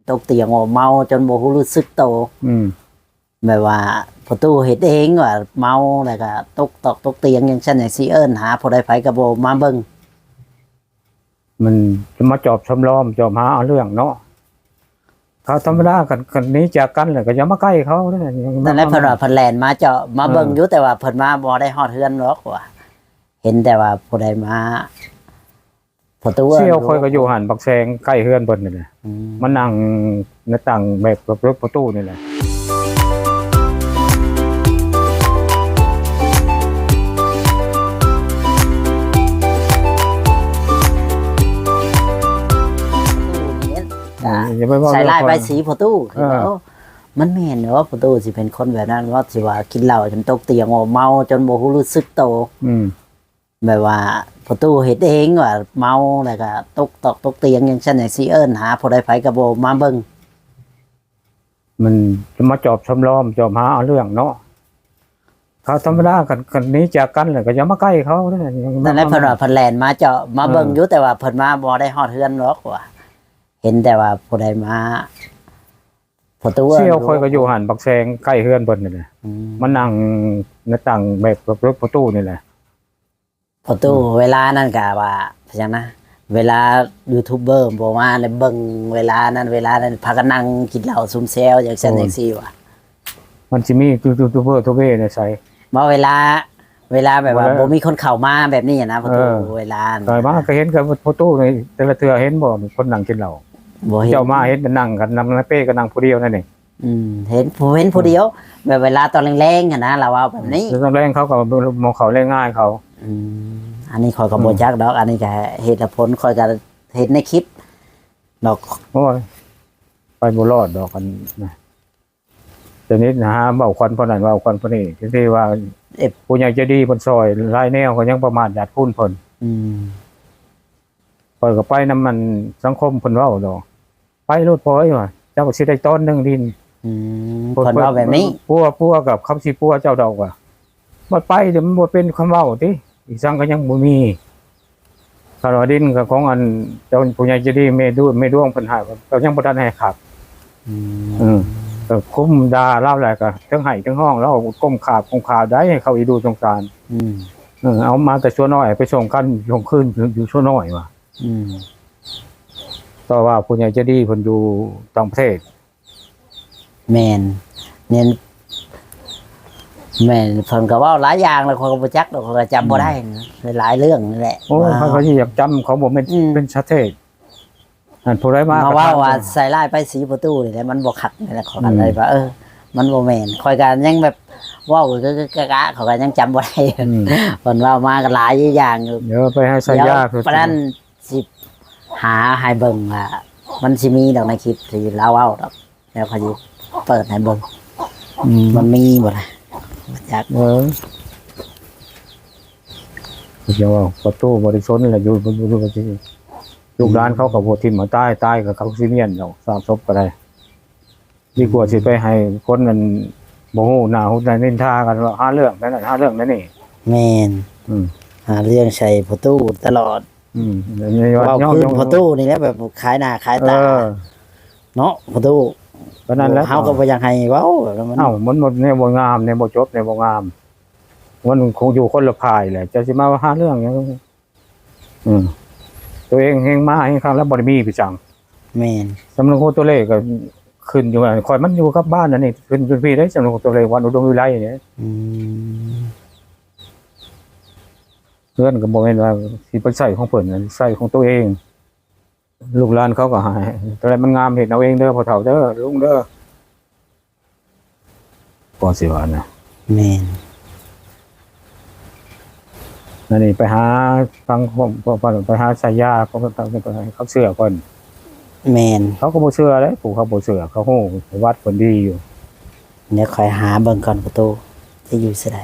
ตกเตียงเมาจนบ่รู้สึกโตแบบว่าประตูเฮ็ดเองว่าเมาแล้วก็ตกเตียงอย่างเช่นอย่างซีเอิ้นหาผู้ใดไผก็บ่มาเบิ่งมันจะมาจอบชมล้อมจอบหาเอาเรื่องเนาะเขาธรรมดากันนี้จากกันเลยก็อย่ามาใกล้เขานั่นแหละนั่นแหละเพิ่นว่าเพิ่นแล่นมาเจาะมาเบิ่งอยู่แต่ว่าเพิ่นมาบ่ได้ฮอดเฮือนหรอกว่าเห็นแต่ว่าผู้ใดมาประตูเสี่ยวคอยก็อยู่หันบักแซงใกล้เฮือนเพิ่นนี่แหละมันนั่งในต่างแบบประตูนี่แหละใส่ลายใบสีประตูมันแม่นเนาะประตูสิเป็นคนแบบนั้นว่าสิว่ากินเหล้าจนตกเตียงเมาจนบ่รู้สึกโตแบบว่าประตูเฮ็ดเองว่าเมาแล้วก็ตกเตียงอย่างเช่นอย่างซีเอิ้นหาผู้ใดไผก็บ่มาเบิ่งมันจะมาจอบชมล้อมจอบหาเอาเรื่องเนาะเขาธรรมดากันนี้จากกันเลยก็อย่ามาใกล้เขานั่นแหละนั่นแหละเพิ่นว่าเพิ่นแล่นมาเจาะมาเบิ่งอยู่แต่ว่าเพิ่นมาบ่ได้ฮอดเฮือนหรอกว่าเห็นแต่ว่าผู้ใดมาประตูเสี่ยวคอยก็อยู่หันบักแซงใกล้เฮือนเพิ่นนี่แหละมันนั่งในต่างแบบประตูนี่แหละประตูเวลานั้นก็ว่าจังนะเวลายูทูบเบอร์บ่มาเลยเบิ่งเวลานั้นพากันนั่งกินเหล้าซุ่มแซวอย่างเช่นจังซี่ว่ะมันสิมียูทูบเบอร์ทุเบ้เนี่ยใส่บ่เวลาแบบว่าบ่มีคนเข้ามาแบบนี้นะประตูเวลาต่อยมาก็เห็นกับประตูในแต่ละเทื่อเห็นบ่คนนั่งกินเหล้าบ่เห็นเจ้ามาเห็นนั่งกันนำเป้ก็นั่งผู้เดียวนั่นเองเห็นผู้เดียวแบบเวลาตอนแรงๆนะเราว่าแบบนี้ตอนแรงเขาก็มองเขาเล่นง่ายเขาอันนี้คอยกับโบจักดอกอันนี้ก็เหตุผลคอยกับเห็นในคลิปดอกโอ้ยไปบุรอดดอกกันนะแต่นี้นะฮะเบาควันพอนั้นเบาควันพอนี้ที่ว่าผู้ใหญ่จะดีคนซอยลายแนวก็ยังประมาทหยาดพุ่นพนปล่อยกับไปน้ำมันสังคมพนว่าดอกไปรถพอยว่ะเจ้าสิได้ต้นหนึ่งดินคนว่าแบบนี้ปัวกับคำสิปัวเจ้าดอกว่ะมาไปเดี๋ยวมันเป็นคำว่าที่อีกสังก็ยังบ่มีสารดินกับของอันเจ้าผู้ใหญ่จะดีเมด้วงปัญหาเรายังบ่ทันให้ขับก็คุ้มดาเล่าอะไรก็ทั้งไห้ทั้งห้องแล้วก้มขาได้ให้เขาอีดูสงสารเอามาแต่ชั่วน้อยไปส่งกันลงขึ้นอยู่ชั่วน้อยว่ะต่อว่าผู้ใหญ่จะดีคนอยู่ต่างประเทศแมนเพิ่นก็ว่าหลายอย่างแล้วคนก็บ่จักแล้วคนก็จำบ่ได้หลายเรื่องนี่แหละโอ้เขาอยากจำเขาบอกเป็นชัดเจนอันผู้ใดมาว่าใส่ลายไปสีประตูนี่แหละมันบ่ขัดนี่แหละขอกันเลยว่ามันบ่แม่นคอยกันยังแบบว้าวกะเขาก็ยังจำบ่ได้เพิ่นว่ามากันหลายอย่างอยู่เดี๋ยวไปให้ใส่ยาเพราะนั้นสิหาให้เบิ่งว่ามันสิมีดอกในคลิปที่เล่าเว้าดอกแล้วเขาสิเปิดให้เบิ่งมันมีบ่ล่ะจากเดี๋ยวประตูบริสุทธิ์นี่แหละอยู่ลูกร้านเขากับโบทิมมาใต้กับเขาซีเมียนเราสร้างศพก็ได้ดีกว่าสิไปให้คนนั้นโมโหหนาหุ่นนินทากันว่าหาเรื่องนั่นนี่แมนหาเรื่องใส่ประตูตลอดว่าคืนประตูนี่แหละแบบขายหน้าขายตาเนาะประตูเพราะนั้นแล้วเขาก็พยายามให้เว้ามันหมดในบ่งามในบ่จบในบ่งามมันคงอยู่คนละพายแหละจะสิมาหาเรื่องอย่างตัวเองเฮงมาเฮงครั้งแล้วบริมีไปจังแม่นจำนวนตัวเลขก็ขึ้นอยู่คอยมันอยู่กับบ้านนั่นนี่เป็นพี่ได้จำนวนตัวเลขวันอุดมวิไลเนี่ยเพื่อนก็บอกว่าสิไปใส่ของเพิ่นใส่ของตัวเองลูกหลานเขาก็หายอะไรมันงามเห็นเอาเองเด้อพอเฒ่าเด้อลุงเด้อก่อนสิว่านะแม่นนั่นนี่ไปหาฟังไปหาสายยาเขาเชื่อก่อนแมนเขาก็บ่เชื่อเลยปู่เขาบ่เชื่อเขาโหวัดคนดีอยู่เดี๋ยวคอยหาเบิ่งก่อนประตูจะอยู่สิได้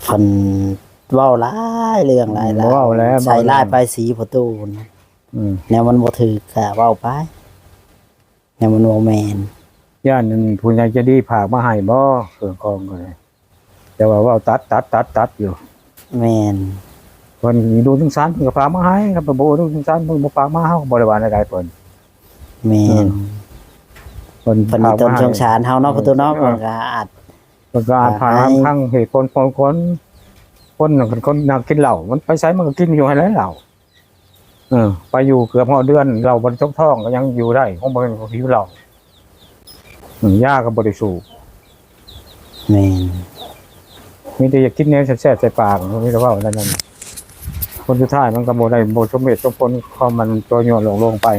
คนเว้าหลายเรื่องหลายใส่ลายไปสีประตูแนวมันบ่ถือค่ะเว้าไปแนวมันบ่แม่นย่านนึงผู้ใหญ่จะดีผากมาให้บ่เครื่องกองก็เลยแต่ว่าตัดอยู่แม่นค พิ่นดูสงสารเพิ่นก็ฝากมาให้ครับบ่ดูสงสารเพิ่นบ่ฝากมาเฮาก็บ่ได้ว่าใดๆเพิ่น แม่น เพิ่น เพิ่นมีต้นสงสารเฮาเนาะประตูเนาะเพิ่นก็อาจ เพิ่นก็อาจผ่านทางเหตุผลของคนนักกินเหล้ามันไปไสมันก็กินอยู่ให้แล้วเหล้าไปอยู่เกือบฮอดเดือนเหล้าบ่ตกท้องก็ยังอยู่ได้ของบ่เป็นของหิวเหล้ายาก็บ่ได้สูบ แม่น มีแต่อยากกินแนวแซ่บๆใส่ปากมีแต่ว่านั่นคนสุดท้ายมันก็บ่ได้บ่สมเหตุสมผลของมันตัวโยนลงไป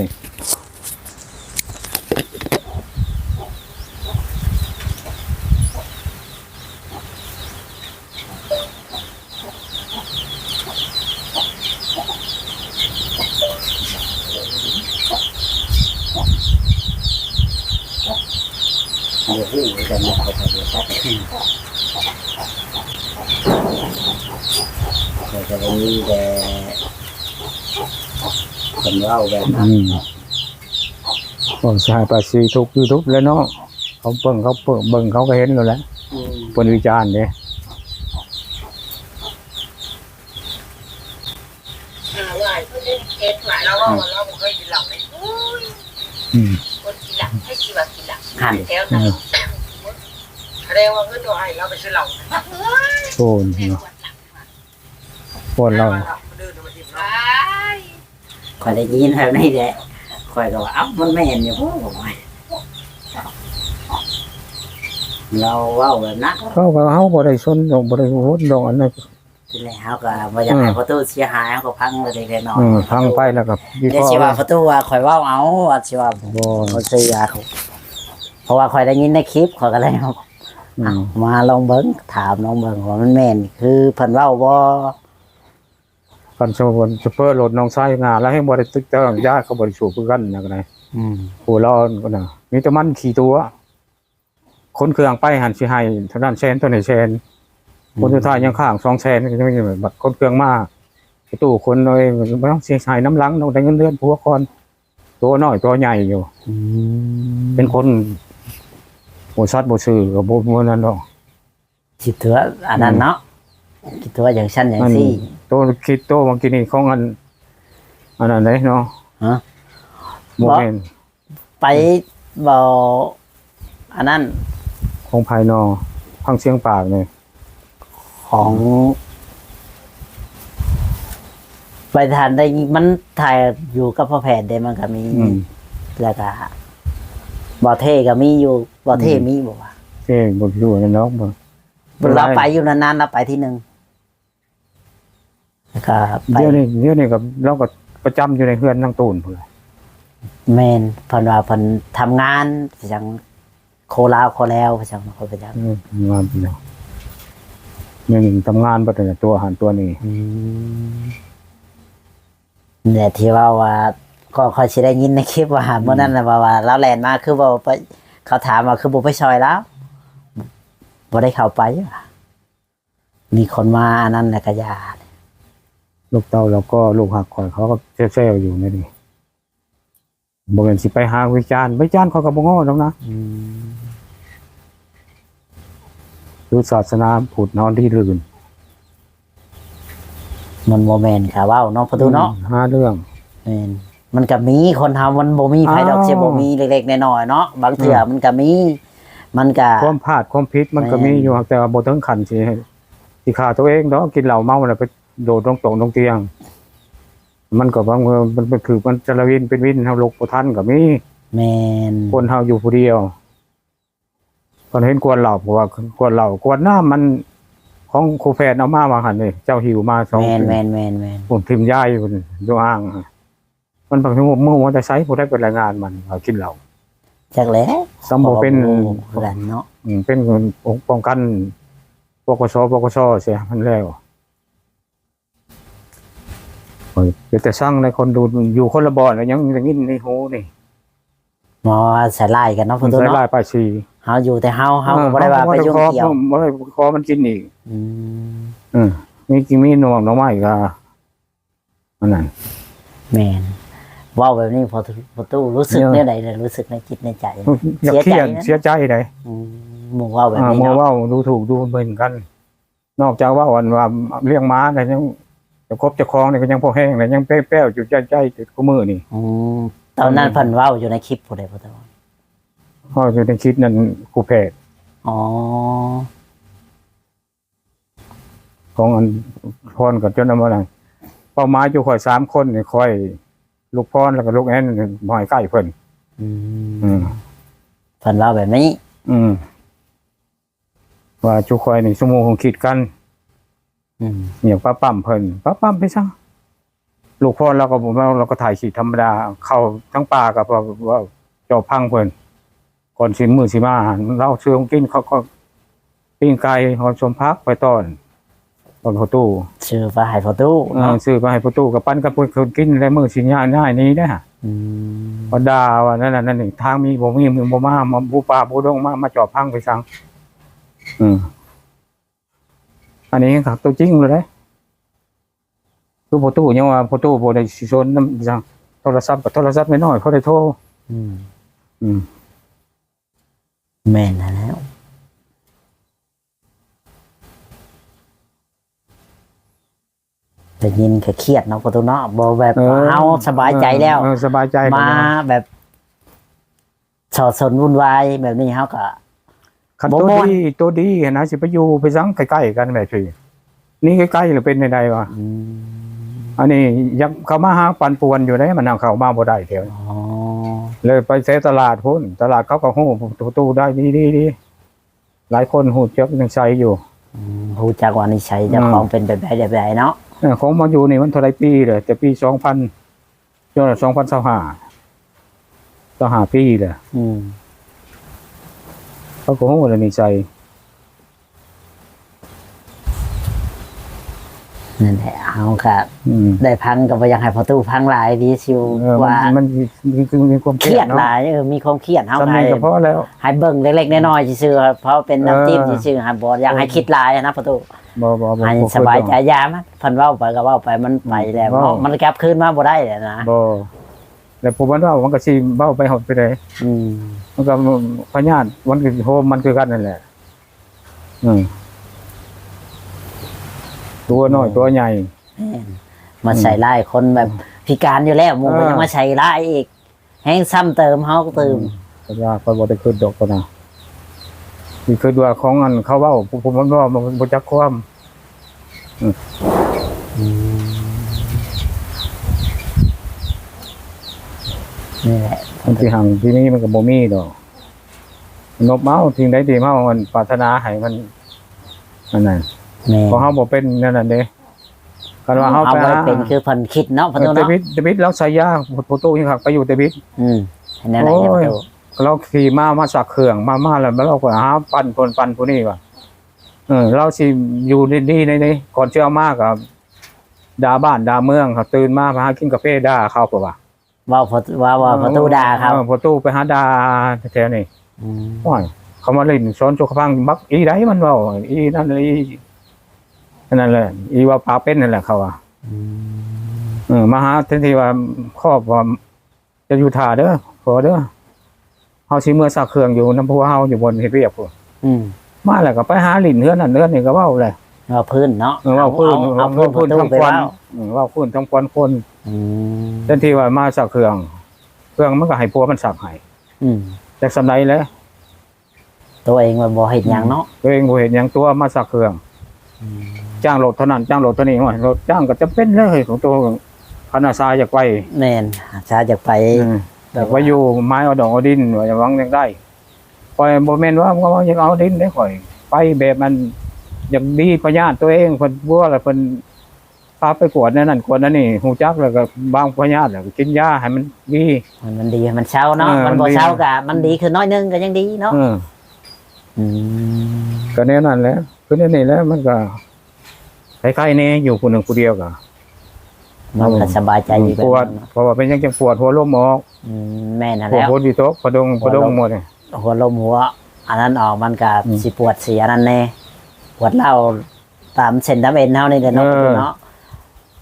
บ่ฮู้กันนะเขาก็บ่ซักเขาก็บ่มีแต่เพิ่นเว้าแบบนั้น ก็สิให้ภาษีทุกอยู่ทุกแล้วเนาะเขาเบิ่งเขาก็เห็นแล้วแหละเพิ่นวิจารณ์เด้ ว่าเพื่อนเอ็ดมาแล้วว่าเราเคยกินเหล้าเลยคนกินเหล้าให้ชีวากินเหล้าแถวนั้นเรียกว่าเพื่อนตัวให้เราไปซื้อเหล้า โอนเนาะโอนเรา ข่อยได้ยินแบบนี้แหละข่อยก็ว่าเอ้ามันแม่นอยู่บ่บอกว่าเราเว้าแบบนั้น เขาก็เฮาบ่ได้สนดอกบ่ได้โหดดอกอันนั้น ทีแรกเฮาก็บ่อยากให้ประตูเสียหายเฮาก็พังเลยเด้เนาะ พังไปแล้วก็วิ เดี๋ยว เค สิ ราะ ว่า ห์ ประตูว่าข่อยเว้าเอาว่าสิว่า บ่ เขาเสียเขาเพราะว่าข่อยได้ยินในคลิปข่อยก็เลยเอามาลองเบิ่งถามน้องเบิ่งว่ามันแม่นคือเพิ่นเว้าบ่ กันสมบูรณ์ซุปเปอร์รถน้องชายงาแล้วให้บ่ได้ตึกต้องญาติเขาบ่ได้สูบคือกันนะก็ได้ ผู้เราก็น่ะมีแต่มันขี่ตัวคนเครื่องไปหันสิให้ทางด้านแซนตัวนี้แซนคนสุดท้ายยังข้าง2แสนก็ยังแบบบัดคนเครื่องมาประตูคนเลยบ่ต้องเสียหายน้ำหลังต้องได้เงินเดือนผัวก่อนตัวน้อยตัวใหญ่อยู่เป็นคนบ่ซัดบ่ซื่อก็บ่นั่นดอก คิดถือว่าอันนั้นเนาะคิดถือว่าอย่างชั้นอย่างซี่ ตัวคิดตัวบางทีนี่ของอันนั้นเด้เนาะ ฮะ บ่แม่น ไปบ่อันนั้น ของภายนอกฟังเสียงปากนี่ ของไปทานได้มันถ่ายอยู่กับพ่อแพทย์ได้มันก็มีแล้วก็บ่เท่ก็มีอยู่บ่เท่มีบ่ว่า เท่บ่รู้นะเนาะบ่ เราไปอยู่นานๆเราไปที่หนึ่งแล้วก็ไป เดี๋ยวนี้กับเราก็ประจำอยู่ในเฮือนนางตูนพุ่นล่ะ แมนเพิ่นว่าเพิ่นทำงานจังโคลาวโคแล้วจังเขาไปจัง งานเนาะนี่ทำงานบ่ได้ตัวอาหารตัวนี้ เนี่ยที่ว่าก็ค่อยสิได้ยินในคลิปว่าเมื่อนั้นน่ะว่าเราแล่นมาคือบ่ไปเขาถามว่าคือบ่ไปซอยแล้วบ่ได้เข้าไปว่ะมีคนมาอันนั้นน่ะก็ยา ลูกเต้าแล้วก็ลูกหักข่อยเขาก็แซ่ๆอยู่นี่นี่บ่แม่นสิไปหาวิจารณ์เขาก็บ่ง้อดอกนะคือศาสนาพุทธนอนที่ลื่น มันบ่แม่นค่ะเว้าเนาะประตูเนาะ หาเรื่อง แม่นมันก็มีคนทำมันบ่มีไผดอก อ้าว สิบ่มีเล็กๆน้อยๆเนาะบางเทื่อมันก็มีมันก็ ความพลาดความผิดมันก็มีอยู่แต่ว่าบ่ถึงขั้นสิฆ่าตัวเองดอกกินเหล้าเมาแล้วไปโดดลงเตียง มันก็บางมันคือมันจะละวินเป็นวินเฮาลกบ่ทันก็มี แม่น คนเฮาอยู่ผู้เดียวคนเห็นกวนเหล้าเพราะว่ากวนเหล้ากวนน้ำมันของครูแพทย์เอามาว่าหั่นนี่เจ้าหิวมา2 แม่น ปี แม่นแม่นแม่น ผมทิมยายอยู่อ่างมันบางทีมือว่าจะใช้ผู้ได้เป็นรายงานมันเอากินเหล้า จักแล้ว สมบูเป็น กันเนาะ เป็นป้องกันปกสเสียมันแล้วแต่สร้างในคนดูอยู่คนละบ่อนแล้วยังอย่างนี้ในหูนี่ หมอใส่ลายกันเนาะพุ่น ใช้ เนาะ ลายปลายชี เฮาอยู่แต่เฮาก็บ่ได้ว่าไปยุ่งเกี่ยว บ่ได้ขอมันกินอีก อืม มีกินมีหน่วงหน่อไม้ก็อันนั้น แม่นเว้าแบบนี้พอตู้รู้สึกแนวใดเลยรู้สึกในจิตในใจ อยากเครียดเสียใจเลย หมู่เว้าแบบนี้ มัว เนาะ ว่าดูถูกดูเหมือนกัน นอกจากว่าวันว่าเลี้ยงม้าแต่ยัง จะครบจะคลองนี่ก็ยังพอแห้งเลยยังแป้วๆอยู่ใจติดกูมือนี่ ตอนนั้นเพิ่นเว้าอยู่ในคลิปผู้ใดบ่ตะวัน พ่ออยู่ในคิดนั่นกูแพทย์ อ๋อ ของอันพรกับเจ้าหน้าที่เป้าหมายอยู่ค่อย3คนนี่ค่อยลูกพรแล้วก็ลูกแอนบ่ให้ใกล้เพิ่น อืม อืม เพิ่นเว้าแบบนี้ ว่าจุค่อยนี่ชั่วโมงของคิดกัน เนี่ยป้าปั๊มเพิ่นป้าปั๊มไปซะลูกพรเราก็บ่เราก็ถ่ายขีดธรรมดาเข้าทั้งป่ากับว่าเจ้าพังเพิ่นก่อนสิมื้อสิมาเราซื้อของกินเขาก็ปิ้งไก่หอมสมพักไปต้อนพอตู้ ชื่อว่าให้พอตู้เนาะ ซื้อมาให้พอตู้กับปั้นกับคนกินแล้วมื้อสิย่ายนี้เด้อพอด่าว่านั่นนี่ทางมีบ่มีมึงบ่มาผู้ป่าผู้ดงมาจอบพังไปสั่งอันนี้ครับตัวจริงเลยเด้คือพอตู้ยังว่าพอตู้บ่ได้สิสนนำสั่งโทรศัพท์กับโทรศัพท์น้อยๆเขาได้โทรแม่นแล้วแต่ยินก็เครียดเนาะประตูเนาะบ่แบบเอาสบายใจแล้วสบายใจมาแบบสอดสนวุ่นวายแบบนี้เฮาก็ คันตัวดีนะสิไปอยู่ไปซังใกล้ๆกันแบบนี้นี่ใกล้ๆหรือเป็นใดๆวะอันนี้ยังเขามาหาปันป่วนอยู่ได้มันเอาเข้ามาบ่ได้แถวเลยไปเสตลาดพุ่นตลาดเขาก็ฮู้ตู้ได้ดีหลายคนฮู้จักยังใช้อยู่ฮู้จักว่านิสัยเจ้าของเป็นแบบใดเนาะของมาอยู่นี่มันเท่าไรปีเลยแต่ปี2000จน2025ปีเลยเขาก็ฮู้แล้วนิสัยนั่นแหละเอาค่ะได้พังก็บ่อยากให้พอตู้พังหลายดีซิวว่ามันมีความเครียดหลายมีความเครียดเฮาให้เฉพาะแล้วให้เบิ่งเล็กๆน้อยๆซื่อๆเพราะเป็นน้ำจิ้มซื่อๆให้บ่อยากให้คิดหลายนะพอตู้บ่ให้สบายใจยามันเพิ่นเว้าไปก็เว้าไปมันไปแล้วเนาะมันกลับคืนมาบ่ได้นะบ่แล้วผมว่ามันก็สิเว้าไปฮอดไปได้มันก็พญาติมันคือโฮมมันคือกันนั่นแหละตัวน้อยตัวใหญ่มาใส่ร้ายคนแบบพิการอยู่แล้วมึงยังมาใส่ร้ายอีกแห้งซ้ำเติมเฮาก็เติมก็ยากก็บ่ได้คิดดอกก็นะนี่คือว่าของอันเขาเว้าผมมันว่ามันบ่จักความนี่แหละมันสิหังที่นี่มันก็บ่มีดอกนบเมาทิ้งได้ดีเมามันปรารถนาให้มันนั่นน่ะเพราะเฮาบ่เป็นนั่นน่ะเด้กันว่าเฮาไปเป็นคือเพิ่นคิดเนาะเพิ่นเนาะเดวิดแล้วใส่ยาโฟโต้ยังครับไปอยู่เดวิดนั่นแหละเราขี่มาสักเครื่องมาแล้วเราก็หาปั่นผู้นี้ว่ะเราสิอยู่ดีๆในก่อนเชื่อมากกับด่าบ้านด่าเมืองครับตื่นมาหากินกาแฟด่าเขาป่ะว่าประตูด่าเขาประตูไปหาด่าแถวนี้ว่าเขามาเล่นซ้อนโจกพังมักอีไรมันว่าอีนั่นนั่นแหละอีว่าปลาเป็นนั่นแหละเขาอ่ะมาหาทันทีว่าครอบว่าจะอยู่ท่าเด้อขอเด้อเฮาสิเมื่อสักเครื่องอยู่น้ำพุเฮาอยู่บนเฮ็ดเรียบพุ่นมาแล้วก็ไปหาลิ้นเฮือนนั่นเฮือนนี่ก็เว้าเลยว่าพื้นเนาะว่าพื้นทำควันว่าพื้นทำควันคนทันทีว่ามาสักเครื่องมันก็ให้ผัวมันสักให้แต่สำไรแล้วตัวเองมันบ่เห็นหยังเนาะตัวเองบ่เห็นหยังตัวมาสักเครื่องจ้างรถเท่านั้นจ้างรถเท่านี้ว่ารถจ้างก็จำเป็นเลยของตัวคณะทรายอยากไปแม่นชาอยากไปแต่ว่าอยู่ไม้เอาดอกเอาดินว่าจะหวังยังได้ปล่อยบ่แม่นว่าอยากเอาดินได้ข่อยไปแบบมันอยากดีพญาติตัวเองเพิ่นบัวแล้วเพิ่นพาไปกวดนั่นกวดนั่นนี่ฮู้จักแล้วก็บางพญาติแล้วก็กินยาให้มันดีมันดีมันเช้าเนาะมันบ่เช้าก็มันดีคือน้อยนึงก็ยังดีเนาะก็แน่นั่นแหละคือนี่แล้วมันก็คล้ายๆนี่อยู่คนหนึ่งคนเดียวกันมันก็สบายใจอยู่ปวดเพราะว่าเป็นยังปวดหัวลมออกแม่นั่นแล้วปวดดีโต๊ะพดงหมดเลยหัวลมหัวอันนั้นออกมันก็สิปวดเสียนั่นแน่ปวดเล่าตามเส้นตามเอ็นเท่านี้เนาะ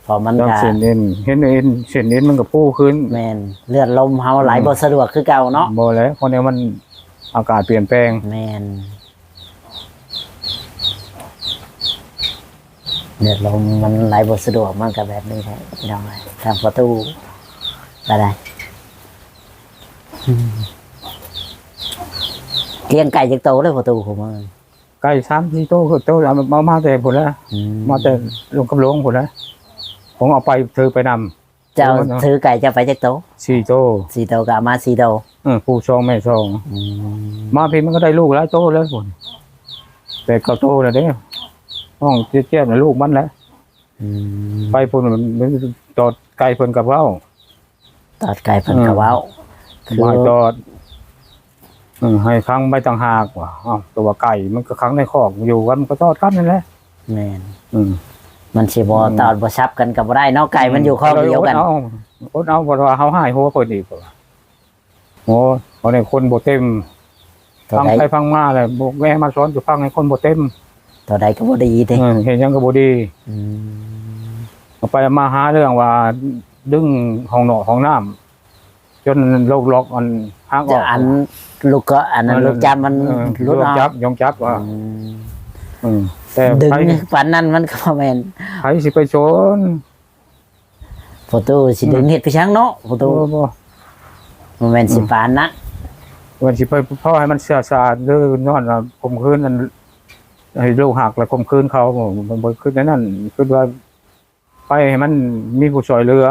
พอมันก็เส้นเอ็นเส้นเอ็นมันก็ปูขึ้นแม่นเลือดลมเฮาไหลบ่สะดวกคือเก่าเนาะบ่แล้วเพราะเนี่ยมันอากาศเปลี่ยนแปลงแม่น เดือดลมมันไหลบ่สะดวกมันก็แบบนี้แหละพี่น้องเลยทางประตูก็ได้เลี้ยงไก่จักโตเลยประตูของมัน ไก่3-4โตคือโตเอามาแต่พุ่นแล้วมาแต่ลงกำลงพุ่นแล้วผมเอาไปเธอไปนำ เจ้าถือไก่จะไปจักโต 4โต 4 โตก็เอามา4 โต ผู้ชองแม่ชองมาพี่มันก็ได้ลูกแล้วโตแล้วพุ่นแต่ก็โตแล้วเด้ห้องเจี๊ยบๆน่ะลูกมันแล้วไปพุ่นมันจอดไก่เพิ่นกับเว้า ตอดไก่เพิ่นก็เว้าคือ บ่ให้จอดให้ขังไปต่างหากว่ะตัวไก่มันก็ขังในคอกอยู่กันมันก็จอดกันนั่นแหละ แม่นมันสิบ่ตอดบ่ซับกันก็บ่ได้เนาะไก่มันอยู่คอกเดียวกันอดเอาบ่ว่าเฮาหายหัวเพิ่นอีกว่าโอ้บ่ได้คนบ่เต็มฟังไปฟังมาแล้วบ่แม่มาสอนอยู่ฟังให้คนบ่เต็ม ตัวใดก็บ่ดีเด้ เห็นยังก็บ่ดีเอาไปมาหาเรื่องว่าดึงห้องนอกห้องน้ำจนโรคล็อกมันหักอ จะ อก อันลูกก็อันนั้นลูกจำมัน รุดจับยองจับว่าแต่ ดึง ใคร ปานนั้นมันก็บ่แม่น ใครสิไปชน ประตูสิดึงเฮ็ดไปชังเนาะประตู บ่ บ่แม่นสิปานนั้น วันสิไปพ่อให้มันเสียสาดเด้อนอนว่าข่มขืนนั่นให้ลูกหักแล้วข่มขืนเขามันบ่ขึ้นนั่นคือว่าไปให้มันมีผู้ช่วยเหลือ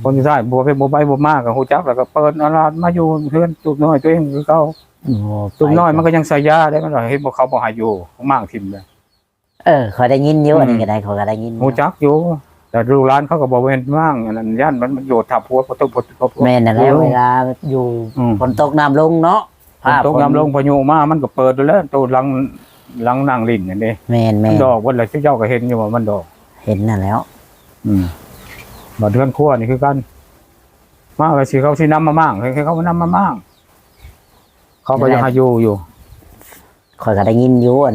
คนที่ได้บัวไปบัวไปบัวมากกับฮู้จักแล้วก็เปิดอาลาดมาอยู่เพื่อนจุบน้อยตัวเองคือเขาจุบน้อยมันก็ยังใส่ยาได้มันว่าเฮ็ดบ่เขาบ่ให้อยู่มากทิ่มเลย ขอยได้ยินอยู่อันนี้ก็ได้ขอยก็ได้ยิน ฮู้จักอยู่แต่ลูกหลานเขาก็บ่เว้นมั่งอันนั้นย่านมันโยดทับหัวบ่ต้องบ่ แม่นนั่นแหละเวลาอยู่ฝนตกน้ำลงเนาะ ตกน้ำลงพายุมามันก็เปิดอยู่แล้วตัวหลังนั่งลิ้นนั่นเด้ แม่น มันดอกวันละเจ้าก็เห็นอยู่ว่ามันดอก เห็นนั่นแล้ว บ่เดือนครัวนี่คือกันมาก็สิเขาสินำมามั่งให้เขามานำมามั่งเขาก็ยังหาอยู่ ขอยก็ได้ยินอยู่อันนี้